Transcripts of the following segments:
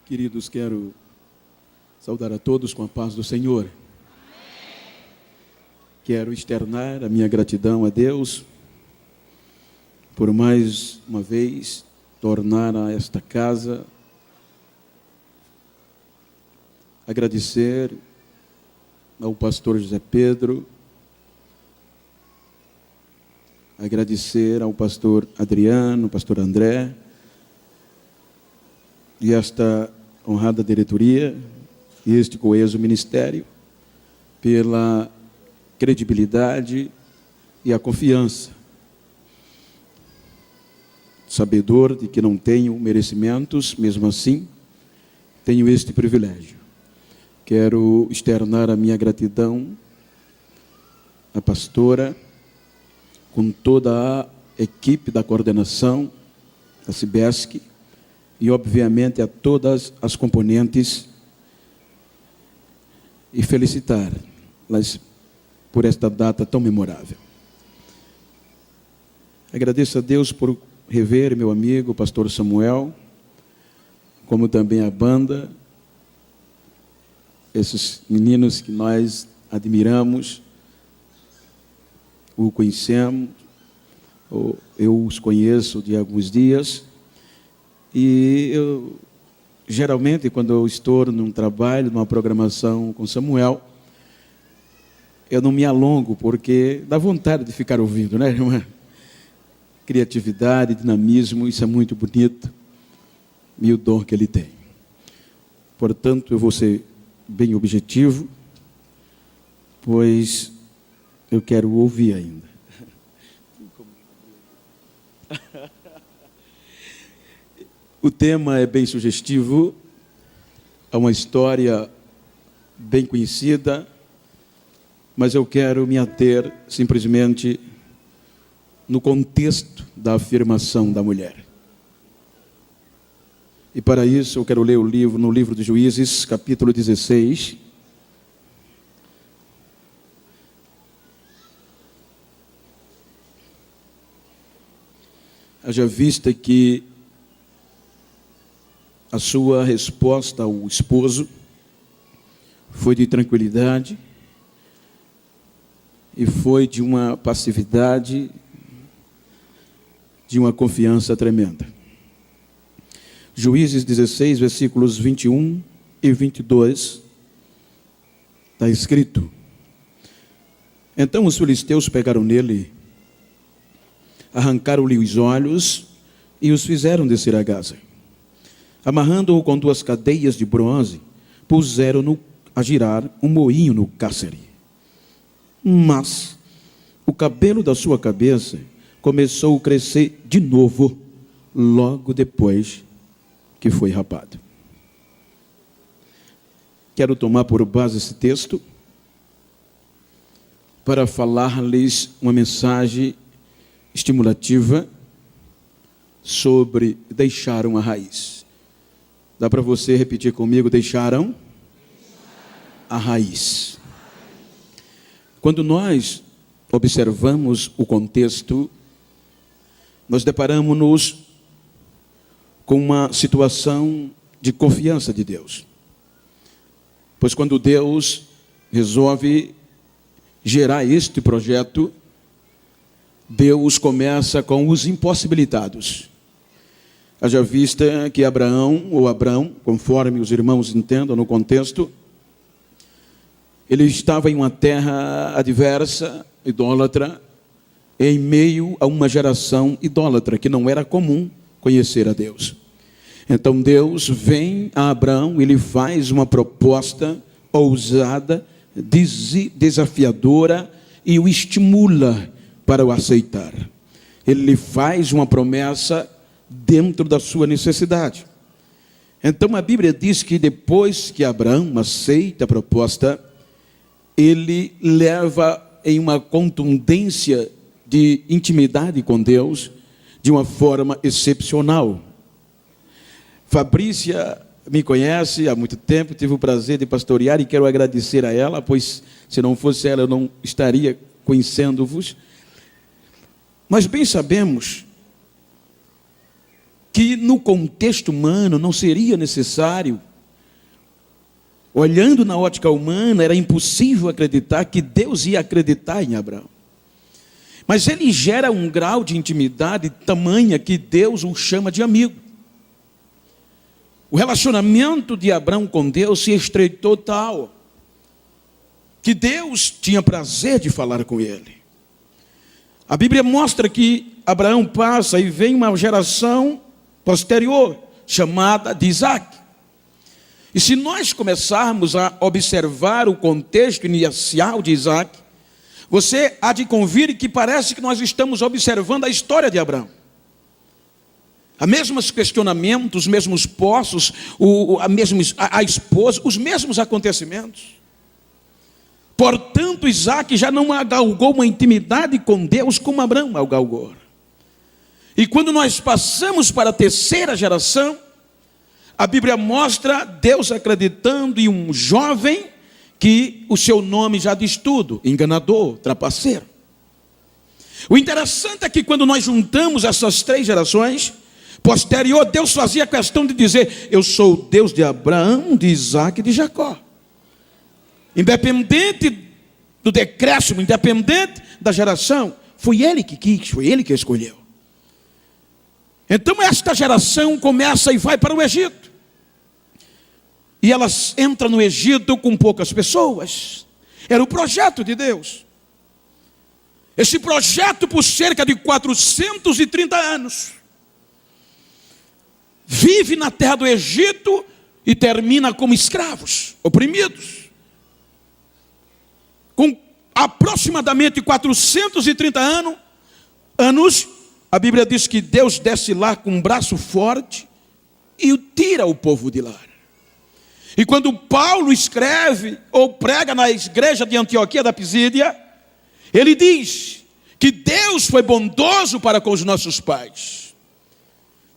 Queridos, quero saudar a todos com a paz do Senhor. Quero externar a minha gratidão a Deus por mais uma vez tornar a esta casa, agradecer ao pastor José Pedro, agradecer ao pastor Adriano, pastor André, e esta honrada diretoria e este coeso ministério pela credibilidade e a confiança, sabedor de que não tenho merecimentos, mesmo assim tenho este privilégio. Quero externar a minha gratidão à pastora, com toda a equipe da coordenação da Cibesc, e obviamente a todas as componentes, e felicitá-las por esta data tão memorável. Agradeço a Deus por rever meu amigo, o pastor Samuel, como também a banda, esses meninos que nós admiramos, o conhecemos, eu os conheço de alguns dias, e eu, geralmente, quando eu estou num trabalho, numa programação com Samuel, eu não me alongo, porque dá vontade de ficar ouvindo, né, irmã? Criatividade, dinamismo, isso é muito bonito, e o dom que ele tem. Portanto, eu vou ser bem objetivo, pois eu quero ouvir ainda. O tema é bem sugestivo, é uma história bem conhecida, mas eu quero me ater simplesmente no contexto da afirmação da mulher. E para isso eu quero ler o livro, no livro de Juízes, capítulo 16. Haja vista que a sua resposta ao esposo foi de tranquilidade e foi de uma passividade, de uma confiança tremenda. Juízes 16, versículos 21 e 22, está escrito: Então os filisteus pegaram nele, arrancaram-lhe os olhos e os fizeram descer a Gaza. Amarrando-o com 2 cadeias de bronze, puseram-no a girar um moinho no cárcere. Mas o cabelo da sua cabeça começou a crescer de novo, logo depois que foi rapado. Quero tomar por base esse texto para falar-lhes uma mensagem estimulativa sobre deixar uma raiz. Dá para você repetir comigo? Deixaram a raiz. Quando nós observamos o contexto, nós deparamos-nos com uma situação de confiança de Deus. Pois quando Deus resolve gerar este projeto, Deus começa com os impossibilitados. Haja vista que Abraão, conforme os irmãos entendam no contexto, ele estava em uma terra adversa, idólatra, em meio a uma geração idólatra, que não era comum conhecer a Deus. Então Deus vem a Abraão e lhe faz uma proposta ousada, desafiadora, e o estimula para o aceitar. Ele lhe faz uma promessa dentro da sua necessidade. Então a Bíblia diz que depois que Abraão aceita a proposta, ele leva em uma contundência de intimidade com Deus de uma forma excepcional. Fabrícia me conhece há muito tempo, tive o prazer de pastorear e quero agradecer a ela, pois se não fosse ela eu não estaria conhecendo-vos. Mas bem sabemos que no contexto humano não seria necessário. Olhando na ótica humana, era impossível acreditar que Deus ia acreditar em Abraão. Mas ele gera um grau de intimidade tamanha que Deus o chama de amigo. O relacionamento de Abraão com Deus se estreitou tal que Deus tinha prazer de falar com ele. A Bíblia mostra que Abraão passa e vem uma geração posterior, chamada de Isaac. E se nós começarmos a observar o contexto inicial de Isaac, você há de convir que parece que nós estamos observando a história de Abraão. Os mesmos questionamentos, os mesmos poços, a esposa, os mesmos acontecimentos. Portanto, Isaac já não galgou uma intimidade com Deus como Abraão galgou. E quando nós passamos para a terceira geração, a Bíblia mostra Deus acreditando em um jovem que o seu nome já diz tudo: enganador, trapaceiro. O interessante é que quando nós juntamos essas três gerações, posterior, Deus fazia questão de dizer: eu sou o Deus de Abraão, de Isaac e de Jacó. Independente do decréscimo, independente da geração, foi ele que quis, foi ele que escolheu. Então esta geração começa e vai para o Egito. E elas entram no Egito com poucas pessoas. Era o projeto de Deus. Esse projeto, por cerca de 430 anos, vive na terra do Egito e termina como escravos, oprimidos. Com aproximadamente 430 anos, a Bíblia diz que Deus desce lá com um braço forte e tira o povo de lá. E quando Paulo escreve ou prega na igreja de Antioquia da Pisídia, ele diz que Deus foi bondoso para com os nossos pais,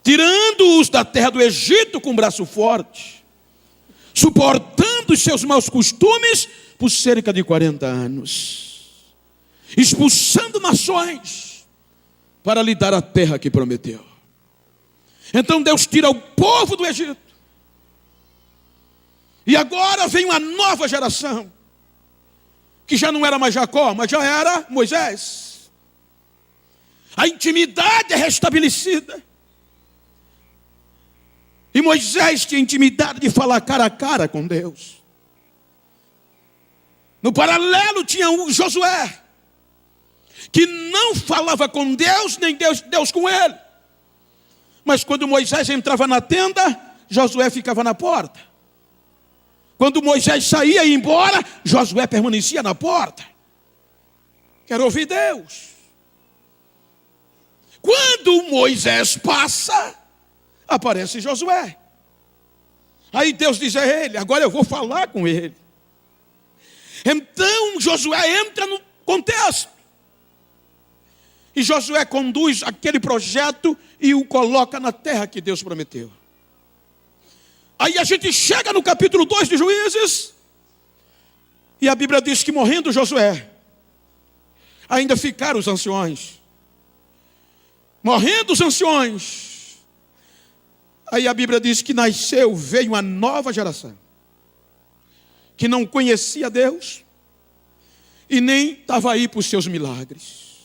tirando-os da terra do Egito com um braço forte, suportando os seus maus costumes por cerca de 40 anos, expulsando nações para lhe dar a terra que prometeu. Então Deus tira o povo do Egito. E agora vem uma nova geração, que já não era mais Jacó, mas já era Moisés. A intimidade é restabelecida. E Moisés tinha intimidade de falar cara a cara com Deus. No paralelo tinha um Josué, que não falava com Deus, nem Deus com ele. Mas quando Moisés entrava na tenda, Josué ficava na porta. Quando Moisés saía e ia embora, Josué permanecia na porta. Quero ouvir Deus. Quando Moisés passa, aparece Josué. Aí Deus diz a ele: agora eu vou falar com ele. Então Josué entra no contexto. E Josué conduz aquele projeto e o coloca na terra que Deus prometeu. Aí a gente chega no capítulo 2 de Juízes, e a Bíblia diz que morrendo Josué, ainda ficaram os anciões. Morrendo os anciões, aí a Bíblia diz que veio uma nova geração, que não conhecia Deus, e nem estava aí para os seus milagres.